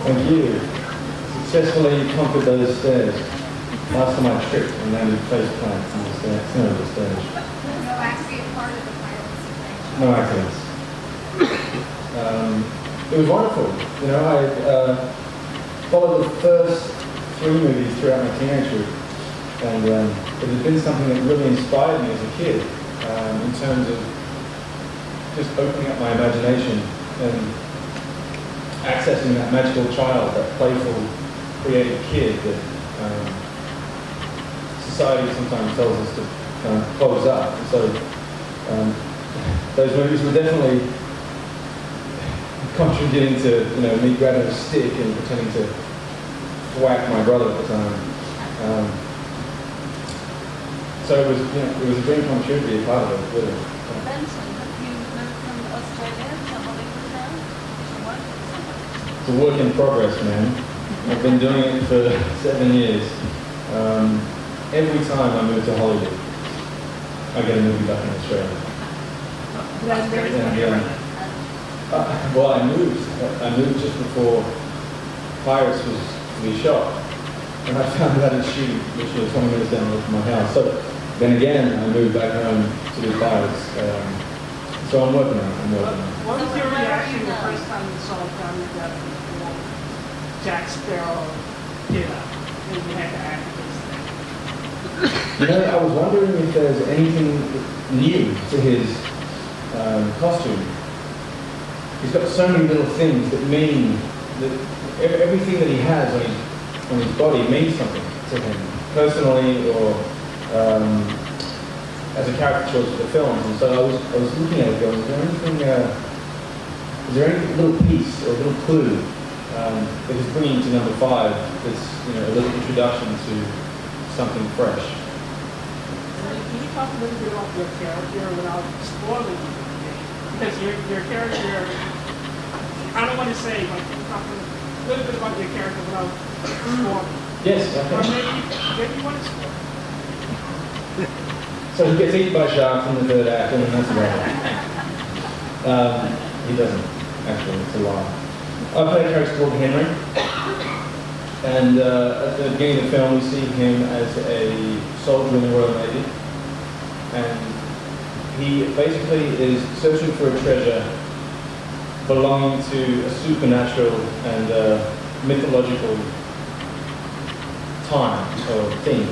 Thank you. Successfully conquered those stairs. Last time I tripped and landed face plant on the center of the stage. No accident part of the pirate's adventure. No accidents. It was wonderful. You know, I followed the first 3 movies throughout my teenagehood, and it had been something that really inspired me as a kid in terms of just opening up my imagination and accessing that magical child, that playful, creative kid that society sometimes tells us to kind of close up. And so those movies were definitely contributing to, you know, me grabbing a stick and pretending to whack my brother at the time. So it was, you know, it was a dream come true to be a part of it, really. Brenton, have you moved from Australia to Hollywood now to work? It's a work in progress, man. I've been doing it for 7 years. Every time I move to Hollywood, I get a movie back in Australia. Well, I moved just before Pirates was to be shot, and I found that it's shooting literally 20 minutes down the road from my house. So then again, I moved back home to do Pirates. So I'm working on it. What was your reaction the first time you saw Johnny Depp perform Jack Sparrow get up and you had to act against that? You know, I was wondering if there's anything new to his costume. He's got so many little things that mean that everything that he has on his body means something to him, personally or as a character choice for the films. And so I was looking at it going, is there any little piece or a little clue that he's bringing to number 5 that's, you know, a little introduction to something fresh? Can you talk a little bit about your character without spoiling it? Because your character, I don't want to say, but can you talk a little bit about your character without spoiling? Yes, I Or can. maybe you want to spoil. So he gets eaten by sharks in the 3rd act, and then that's about it. He doesn't, actually, it's a lie. I play a character called Henry, and at the beginning of the film we see him as a soldier in the Royal Navy, and he basically is searching for a treasure belonging to a supernatural and mythological time or theme.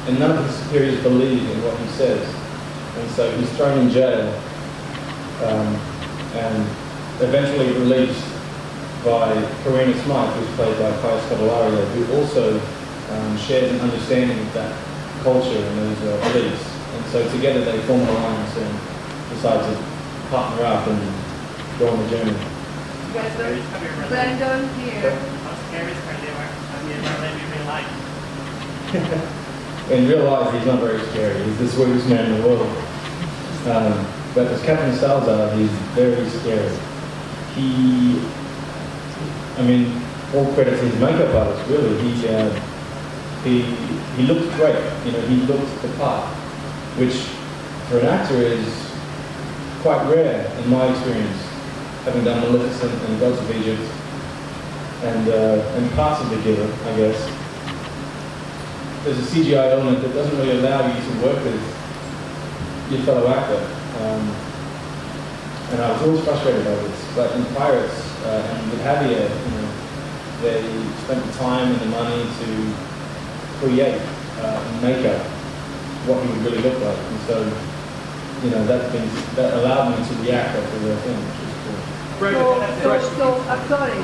And none of his superiors believe in what he says. And so he's thrown in jail and eventually released by Karina Smythe, who's played by Thwaites, who also shares an understanding of that culture and those beliefs. And so together they form an alliance and decide to partner up and go on the journey. Brenton here. In real life, he's not very scary. He's the sweetest man in the world. But as Captain Salazar, he's very scary. All credit to his makeup artist, really. He looked great. You know, he looked the part, which for an actor is quite rare in my experience, having done Maleficent and Gods of Egypt and parts of The Giver, I guess. There's a CGI element that doesn't really allow you to work with your fellow actor. And I was always frustrated by this. But in Pirates and with Javier, you know, they spent the time and the money to create and make up what he would really look like. And so, you know, that allowed me to react after the film, which was cool. I'm sorry.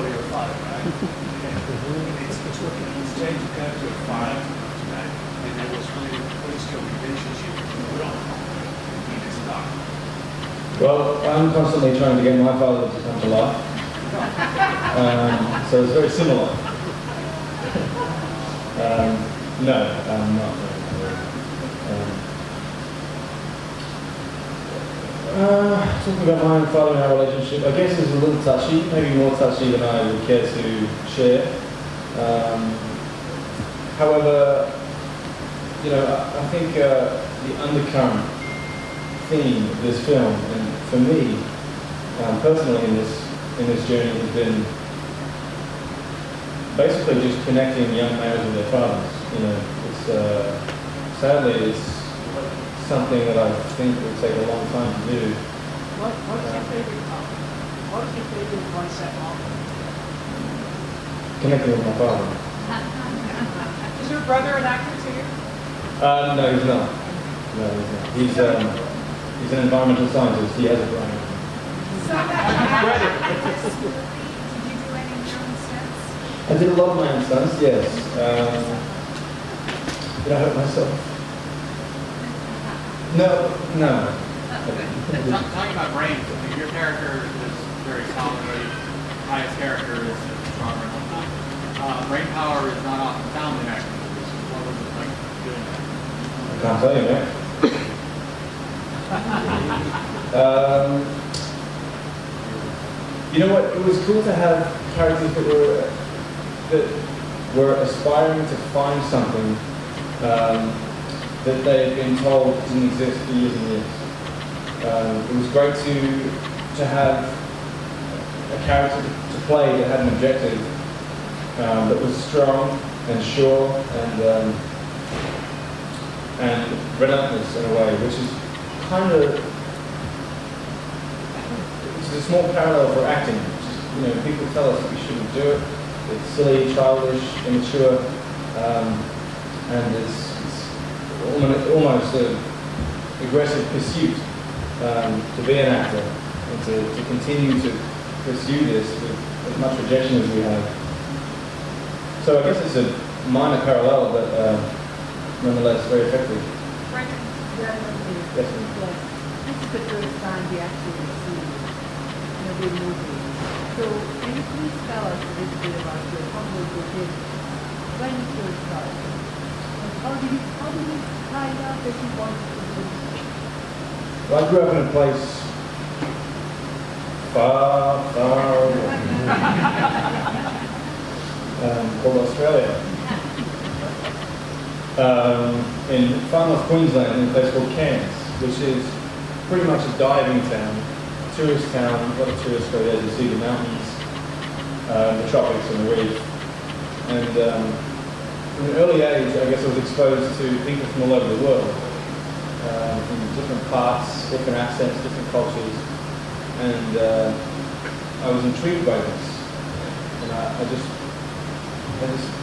It's changed the character of 5 tonight, and that was really what is your relationship with Ron in this dark. Well, I'm constantly trying to get my father to come to life. So it's very similar. No, I'm not. Talking about my father and our relationship, I guess it's a little touchy, maybe more touchy than I would care to share. However, you know, I think the undercurrent theme of this film, and for me, personally in this journey, has been basically just connecting young males with their fathers. You know, it's sadly it's something that I think will take a long time to do. What's your favorite topic? What is your favorite one-set novel? Connecting with my father. Is your brother an actor too? No, he's not. No, he's not. He's an environmental scientist. He has a brain. So that did you do any of your own stunts? I did a lot of my own stunts, yes. Did I hurt myself? No. Talking about brains, I mean, your character is very solid, highest character is stronger and whatnot. Brain power is not often found in action movies. What was it like doing that? I can't tell you, mate. You know what? It was cool to have characters that were aspiring to find something that they had been told didn't exist for years and years. It was great to have a character to play that had an objective that was strong and sure and relentless in a way, which is kind of it's a small parallel for acting. You know, people tell us we shouldn't do it. It's silly, childish, immature, and it's almost an aggressive pursuit to be an actor and to continue to pursue this with as much rejection as we have. So I guess it's a minor parallel, but nonetheless very effective. Brenton? Yes, This is the first time we actually see in a big movie. So can you please tell us a little bit about your humble beginning? When you first started? And how did you find out that you wanted to do this? Well, I grew up in a place far, far away called Australia. In far north Queensland, in a place called Cairns, which is pretty much a diving town, tourist town. A lot of tourists go there to see the mountains, the tropics and the reef. And from an early age, I guess I was exposed to people from all over the world, from different parts, different accents, different cultures. And I was intrigued by this. And I just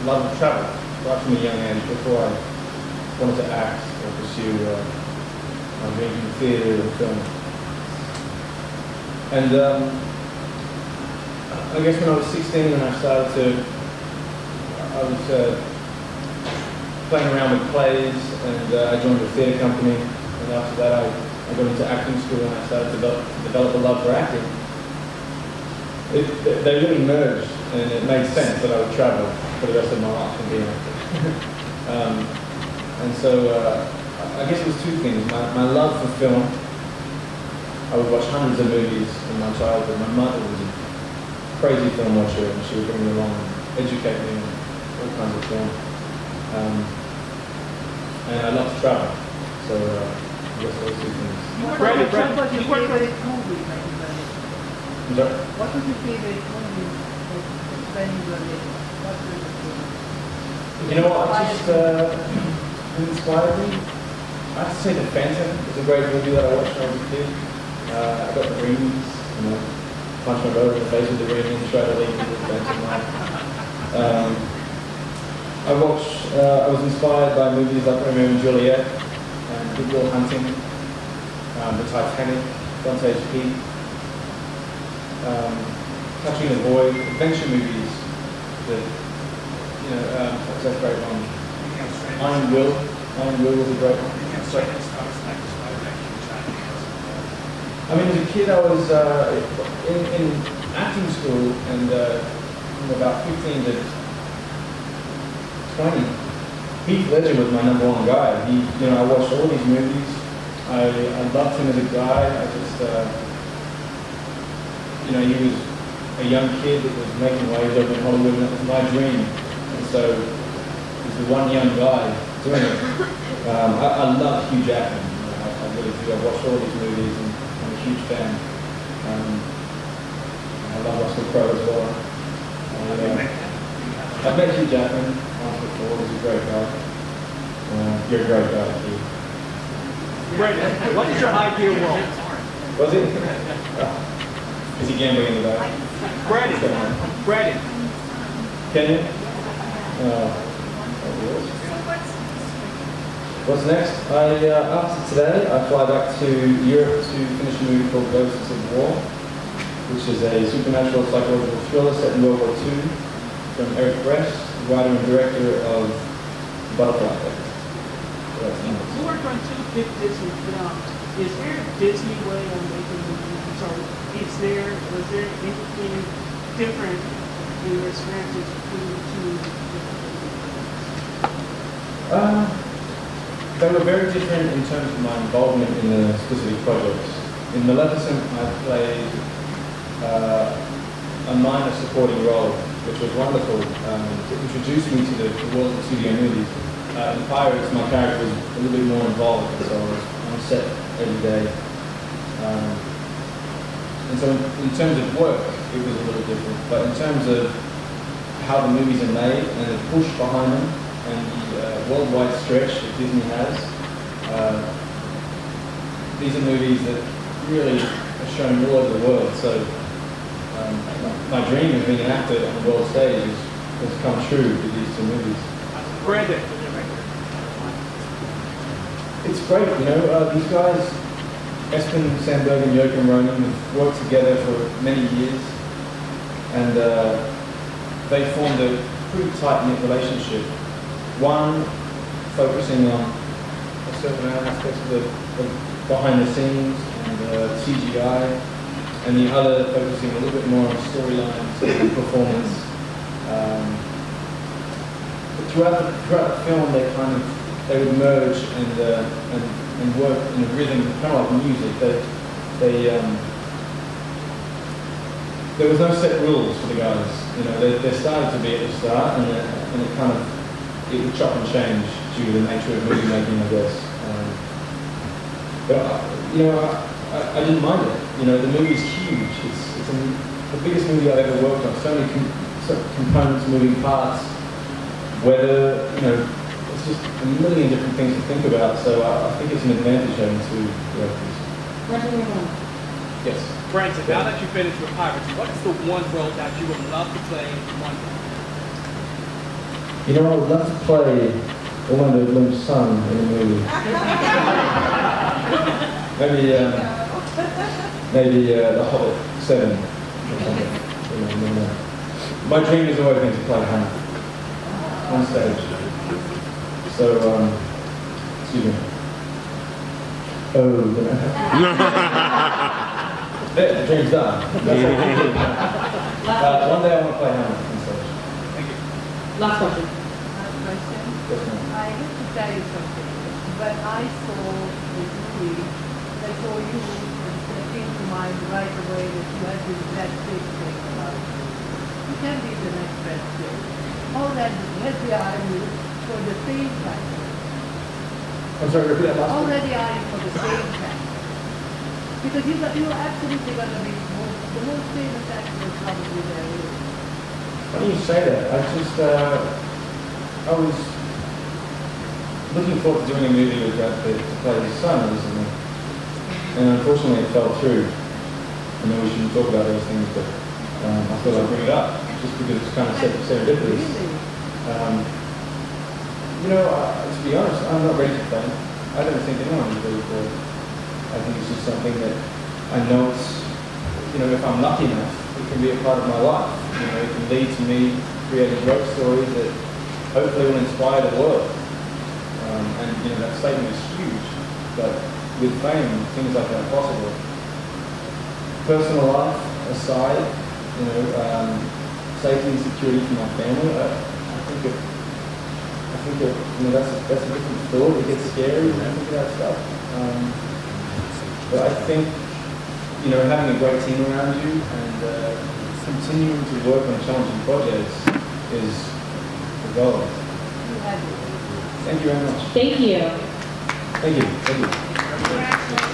loved travel right from a young age before I wanted to act or pursue my dreams in theatre and film. And I guess when I was 16 and I was playing around with plays, and I joined a theatre company, and after that I got into acting school and I started to develop a love for acting. They really merged, and it made sense that I would travel for the rest of my life and be an actor. And so I guess it was two things. My love for film. I would watch hundreds of movies in my childhood. My mother was a crazy film watcher, and she would bring me along and educate me on all kinds of film. And I love to travel. So I guess those two things. What was your favorite movie when you were little? I'm sorry? What was your favorite movie when you were little? What was your favorite? You know what? Who inspired me? I have to say The Phantom. It's a great movie that I watched when I was a kid. I got the rings, punched my brother in the face with the ring and tried to leave with the Phantom light. I was inspired by movies like Romeo and Juliet, Good Will Hunting, The Titanic, Dante's Peak, Touching the Void, adventure movies that, what's that great one? Iron Will was a great one. I mean, as a kid, I was in acting school, and from about 15 to 20, Heath Ledger was my number one guy. I watched all these movies. I loved him as a guy. I just, he was a young kid that was making waves over in Hollywood, and that was my dream. And so, he was the one young guy doing it. I love Hugh Jackman. I really do. I've watched all these movies, and I'm a huge fan. I love Russell Crowe as well. I've met Hugh Jackman once before. He's a great guy. You're a great guy, Hugh. Brenton, what is your ideal role? Was it? Is he gambling in the back? Brenton. Can you? What's next? After today, I fly back to Europe to finish a movie called Ghosts of War, which is a supernatural psychological thriller set in World War II from Eric Brett, writer and director of Butterfly Effect. So that's You worked on 2 big Disney films. Is there a Disney way of making movies? So was there anything different in your experiences between the 2 different movies? They were very different in terms of my involvement in the specific projects. In Maleficent, I played a minor supporting role, which was wonderful. It introduced me to the world of studio movies. In Pirates, my character was a little bit more involved, so I was on set every day. And so in terms of work, it was a little different. But in terms of how the movies are made and the push behind them, and the worldwide stretch that Disney has. These are movies that really are shown all over the world. So my dream of being an actor on the world stage has come true with these 2 movies. Brenton. It's great, you know. These guys, Espen Sandberg and Joachim Ronan, have worked together for many years, and they formed a pretty tight-knit relationship. One focusing on a certain aspects of the behind the scenes and CGI, and the other focusing a little bit more on storylines and performance. But throughout the film, they would merge and work in a rhythm, kind of like music. There was no set rules for the guys. You know, they started to be at the start, and it would chop and change due to the nature of movie making, I guess. But you know, I didn't mind it. You know, the movie's huge. It's the biggest movie I've ever worked on. So many components, moving parts. Weather, you know, it's just a million different things to think about. So I think it's an advantage having 2 directors. Yes. Brenton, now that you finished with Pirates, what is the one role that you would love to play one day? You know, I would love to play Orlando Bloom's son in a movie. maybe The Hobbit 7 or something. You know. My dream has always been to play Hamlet on stage. So, excuse me. Oh, the dream's done. One day I want to play Hamlet on stage. Thank you. Last question. Yes, ma'am. I have to tell you something. When I saw this movie, I saw you, and it came to mind right away that you had this that big thing about it. You can be the next best thing. Already had the army for the same factor. I'm sorry, repeat that last one. Already eyeing for the same factor. Because you're absolutely going to be the most famous actor probably there is. Why do you say that? I was looking forward to doing a movie with Brad Pitt to play his son recently, and unfortunately it fell through. I know we shouldn't talk about those things, but I thought I'd bring it up just because it's kind of serendipitous. Really? You know, to be honest, I'm not ready to play. I don't think anyone is ready for it. I think it's just something that I know it's, you know, if I'm lucky enough, it can be a part of my life. You know, it can lead to me creating growth stories that hopefully will inspire the world. And you know, that statement is huge, but with fame, things like that are possible. Personal life aside, you know, safety and security for my family, I think that, you know, that's a different thought. It gets scary when I think of that stuff. But I think, you know, having a great team around you and continuing to work on challenging projects is the goal. Thank you very much. Thank you. Thank you. Thank you.